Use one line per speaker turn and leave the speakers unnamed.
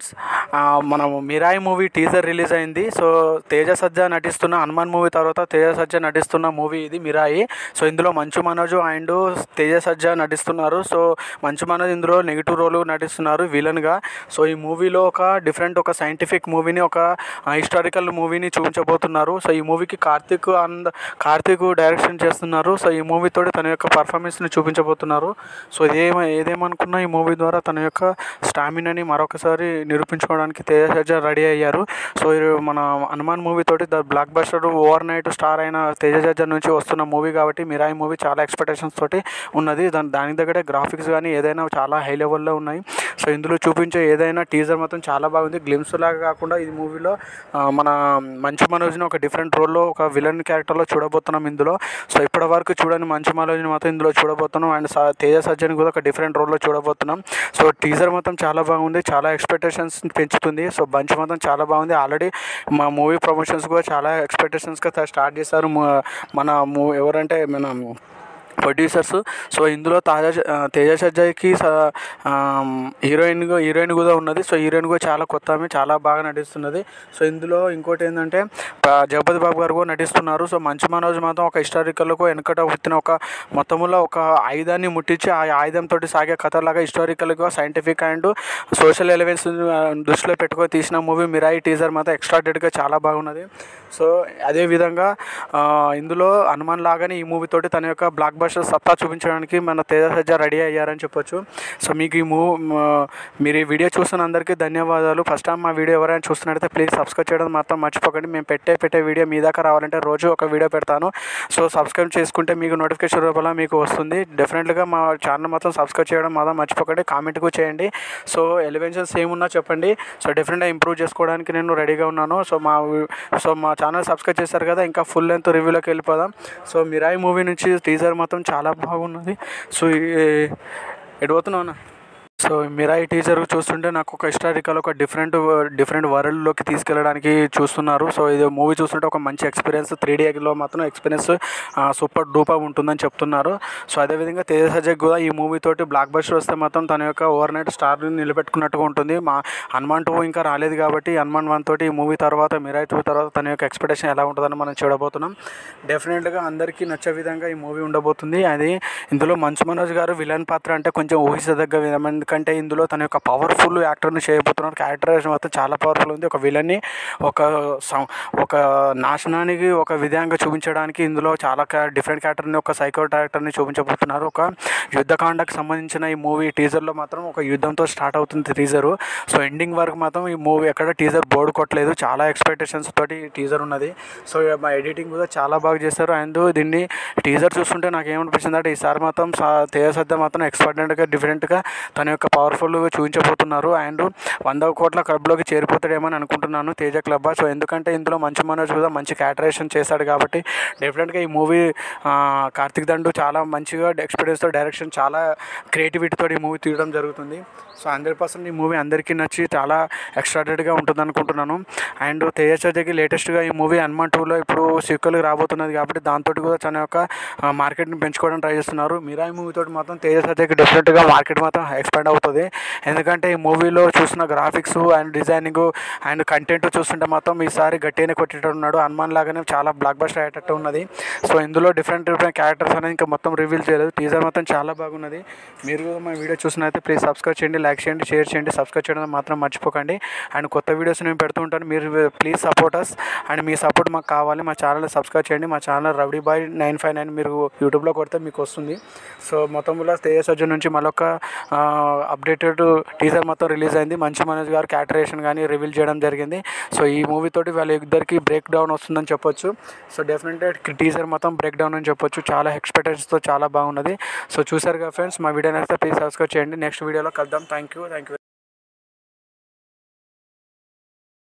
Friends, మనం Mirai movie teaser release అయింది. So Teja సజ్జా నటిస్తున్న హనుమాన్ మూవీ తర్వాత తేజ సజ్జా నటిస్తున్న మూవీ ఇది మిరాయి. సో ఇందులో మంచు మనోజ్ అండ్ తేజ సజ్జా నటిస్తున్నారు. సో మంచు మనోజ్ ఇందులో నెగిటివ్ రోల్ నటిస్తున్నారు విలన్గా. సో ఈ మూవీలో ఒక సైంటిఫిక్ మూవీని, ఒక హిస్టారికల్ మూవీని చూపించబోతున్నారు. సో ఈ మూవీకి కార్తీక్ డైరెక్షన్ చేస్తున్నారు. సో ఈ మూవీతో తన యొక్క పర్ఫార్మెన్స్ని చూపించబోతున్నారు. సో ఏదేమనుకున్నా ఈ మూవీ ద్వారా తన యొక్క స్టామినాని మరొకసారి నిరూపించుకోవడానికి తేజ సజ్జా రెడీ అయ్యారు. సో మన హనుమాన్ మూవీ తోటి the block buster over night star అయిన తేజ సజ్జా నుంచి వస్తున్న మూవీ కాబట్టి మిరాయి మూవీ చాలా ఎక్స్పెక్టేషన్స్ తోటి ఉన్నది. దానికి దగ్గరే గ్రాఫిక్స్ కానీ ఏదైనా చాలా హై లెవెల్లో ఉన్నాయి. సో ఇందులో చూపించే ఏదైనా టీజర్ మాత్రం చాలా బాగుంది. గ్లిమ్స్ లాగా కాకుండా ఈ మూవీలో మన మంచు మనోజ్ని ఒక డిఫరెంట్ రోల్లో, ఒక విలన్ క్యారెక్టర్లో చూడబోతున్నాం ఇందులో. సో ఇప్పటి వరకు చూడని మంచు మనోజ్ని మాత్రం ఇందులో చూడబోతున్నాం. అండ్ తేజ సజ్జాని కూడా ఒక డిఫరెంట్ రోల్లో చూడబోతున్నాం. సో టీజర్ మొత్తం చాలా బాగుంది, చాలా ఎక్స్పెక్టేషన్స్ పెంచుతుంది. సో బంచ్ మొత్తం చాలా బాగుంది. ఆల్రెడీ మా మూవీ ప్రమోషన్స్ కూడా చాలా ఎక్స్పెక్టేషన్స్గా స్టార్ట్ చేశారు మన ఎవరంటే మన ప్రొడ్యూసర్స్. సో ఇందులో తేజ సజ్జాకి హీరోయిన్ కూడా ఉన్నది. సో హీరోయిన్ కూడా చాలా కొత్త ఆమె, చాలా బాగా నటిస్తున్నది. సో ఇందులో ఇంకోటి ఏంటంటే జగపతి బాబు గారు కూడా నటిస్తున్నారు. సో మంచు మనోజ్ మాత్రం ఒక హిస్టారికల్కు వెనకట పుట్టిన ఒక మొత్తంలో ఒక ఆయుధాన్ని ముట్టించి ఆ ఆయుధంతో సాగే కథలాగా హిస్టారికల్గా సైంటిఫిక్ అండ్ సోషల్ ఎలిమెంట్స్ దృష్టిలో పెట్టుకొని తీసిన మూవీ మిరాయి టీజర్ మాత్రం ఎక్స్ట్రాడెడ్గా చాలా బాగున్నది. సో అదేవిధంగా ఇందులో హనుమాన్ లాగానే ఈ మూవీతోటి తన యొక్క బ్లాక్ బస్టర్ సత్తా చూపించడానికి మన తేజ సజ్జా రెడీ అయ్యారని చెప్పొచ్చు. సో మీకు మీరు ఈ వీడియో చూస్తున్న అందరికీ ధన్యవాదాలు. ఫస్ట్ టైం మా వీడియో ఎవరైనా చూస్తున్నట్టయితే ప్లీజ్ సబ్స్క్రైబ్ చేయడం మాత్రం మర్చిపోకండి. మేము పెట్టే వీడియో మీ దాకా రావాలంటే రోజు ఒక వీడియో పెడతాను. సో సబ్స్క్రైబ్ చేసుకుంటే మీకు నోటిఫికేషన్ రూపంలో మీకు వస్తుంది. డెఫినెట్గా మా ఛానల్ మాత్రం సబ్స్క్రైబ్ చేయడం మాత్రం మర్చిపోకండి. కామెంట్ కూడా చేయండి. సో ఎలివేషన్స్ ఏమున్నా చెప్పండి. సో డెఫినెట్గా ఇంప్రూవ్ చేసుకోవడానికి నేను రెడీగా ఉన్నాను. సో మా ఛానల్ సబ్స్క్రైబ్ చేశారు కదా, ఇంకా ఫుల్ లెంత్ రివ్యూలోకి వెళ్ళిపోదాం. సో మిరాయి మూవీ నుంచి టీజర్ మాత్రం చాలా బాగున్నది. సో ఎడిపోతున్నావునా. సో మిరాయి టీజర్ చూస్తుంటే నాకు ఒక హిస్టారికల్, ఒక డిఫరెంట్ వరల్డ్లోకి తీసుకెళ్ళడానికి చూస్తున్నారు. సో ఇది మూవీ చూస్తుంటే ఒక మంచి ఎక్స్పీరియన్స్, 3Dలో మాత్రం ఎక్స్పీరియన్స్ సూపర్ డూపర్ ఉంటుందని చెప్తున్నారు. సో అదేవిధంగా తేజ సజ్జా కూడా ఈ మూవీ తోటి బ్లాక్ బస్టర్ వస్తే మాత్రం తన యొక్క ఓవర్ నైట్ స్టార్ని నిలబెట్టుకున్నట్టుగా ఉంటుంది. హనుమాన్ 2 ఇంకా రాలేదు కాబట్టి హనుమాన్ 1 తోటి ఈ మూవీ తర్వాత మిరాయి 2 తర్వాత తన యొక్క ఎక్స్పెక్టేషన్ ఎలా ఉంటుందని మనం చూడబోతున్నాం. డెఫినెట్గా అందరికీ నచ్చే విధంగా ఈ మూవీ ఉండబోతుంది. అది ఇందులో మంచు మనోజ్ గారు విలన్ పాత్ర అంటే కొంచెం ఊహించదగ్గ విధం, ఎందుకంటే ఇందులో తన యొక్క పవర్ఫుల్ యాక్టర్ని చేయబోతున్నారు. క్యారెక్టరైజేషన్ మాత్రం చాలా పవర్ఫుల్ ఉంది. ఒక విలన్ని ఒక నాశనానికి ఒక విధంగా చూపించడానికి ఇందులో చాలా డిఫరెంట్ క్యారెక్టర్ని, ఒక సైకో క్యారెక్టర్ని చూపించబోతున్నారు. ఒక యుద్ధకాండకు సంబంధించిన ఈ మూవీ టీజర్లో మాత్రం ఒక యుద్ధంతో స్టార్ట్ అవుతుంది టీజరు. సో ఎండింగ్ వరకు మాత్రం ఈ మూవీ ఎక్కడ టీజర్ బోర్డు కొట్టలేదు. చాలా ఎక్స్పెక్టేషన్స్ తోటి టీజర్ ఉన్నది. సో మా ఎడిటింగ్ కూడా చాలా బాగా చేస్తారు. అండ్ దీన్ని టీజర్ చూస్తుంటే నాకు ఏమనిపించింది అంటే ఈసారి మాత్రం తేజ సజ్జా మాత్రం ఎక్స్పెక్టెడ్గా డిఫరెంట్గా తన యొక్క పవర్ఫుల్గా చూపించబోతున్నారు. అండ్ 100 కోట్ల క్లబ్లోకి చేరిపోతాడేమని అనుకుంటున్నాను తేజ క్లబ్. సో ఎందుకంటే ఇందులో మంచు మనోజ్ కూడా మంచి క్యారెక్టరైజేషన్ చేశాడు కాబట్టి డెఫినెట్గా ఈ మూవీ కార్తీక్ దండు చాలా మంచిగా ఎక్స్పీరియన్స్తో డైరెక్షన్, చాలా క్రియేటివిటీతో ఈ మూవీ తీయడం జరుగుతుంది. సో 100% ఈ మూవీ అందరికీ నచ్చి చాలా ఎక్స్ట్రాడెడ్గా ఉంటుంది అనుకుంటున్నాను. అండ్ తేజ సజ్జాకి లేటెస్ట్గా ఈ మూవీ హనుమాన్ 2లో ఇప్పుడు సీక్వెల్ రాబోతున్నది కాబట్టి దాంతో కూడా తన యొక్క మార్కెట్ని పెంచుకోవడానికి ట్రై చేస్తున్నారు. మిరాయి మూవీ తోటి మాత్రం తేజ సజ్జాకి డెఫినెట్గా మార్కెట్ మాత్రం ఎక్స్పాండ్ అవుతుంది. ఎందుకంటే ఈ మూవీలో చూసిన graphics and designing and content చూస్తుంటే మాత్రం ఈసారి గట్టిగానే కొట్టేటట్టు ఉన్నాడు. హనుమాన్ లాగానే చాలా బ్లాక్ బస్టర్ అయ్యేటట్టు ఉన్నది. సో ఇందులో డిఫరెంట్ క్యారెక్టర్స్ అనేది ఇంకా మొత్తం రివీల్ చేయలేదు. టీజర్ మాత్రం చాలా బాగున్నది. మీరు మా వీడియో చూసినైతే ప్లీజ్ సబ్స్క్రైబ్ చేయండి, లైక్ చేయండి, షేర్ చేయండి. సబ్స్క్రైబ్ చేయడం మాత్రం మర్చిపోకండి. అండ్ కొత్త వీడియోస్ నేను పెడుతూ ఉంటాను. మీరు ప్లీజ్ సపోర్ట్ అస్. అండ్ మీ సపోర్ట్ మాకు కావాలి. మా ఛానల్ సబ్స్క్రైబ్ చేయండి. మా ఛానల్ రౌడీ బాయ్ 959 మీరు యూట్యూబ్లో కొడితే మీకు వస్తుంది. సో మొత్తంలో తేజ సజ్జా నుంచి మరొక అప్డేటెడ్ టీజర్ మొత్తం రిలీజ్ అయింది. మంచు మనోజ్ గారు క్యారెక్టరైజేషన్ కానీ రివీల్ చేయడం జరిగింది. సో ఈ మూవీ తోటి వాళ్ళ ఇద్దరికి బ్రేక్ డౌన్ వస్తుందని చెప్పొచ్చు. సో డెఫినెట్గా టీజర్ మొత్తం బ్రేక్ డౌన్ అని చెప్పొచ్చు. చాలా ఎక్స్పెక్టేషన్స్తో చాలా బాగున్నది. సో చూసారుగా ఫ్రెండ్స్, మా వీడియో నచ్చితే ప్లీజ్ సబ్స్క్రైబ్ చేయండి. నెక్స్ట్ వీడియోలో కలుద్దాం. Thank you.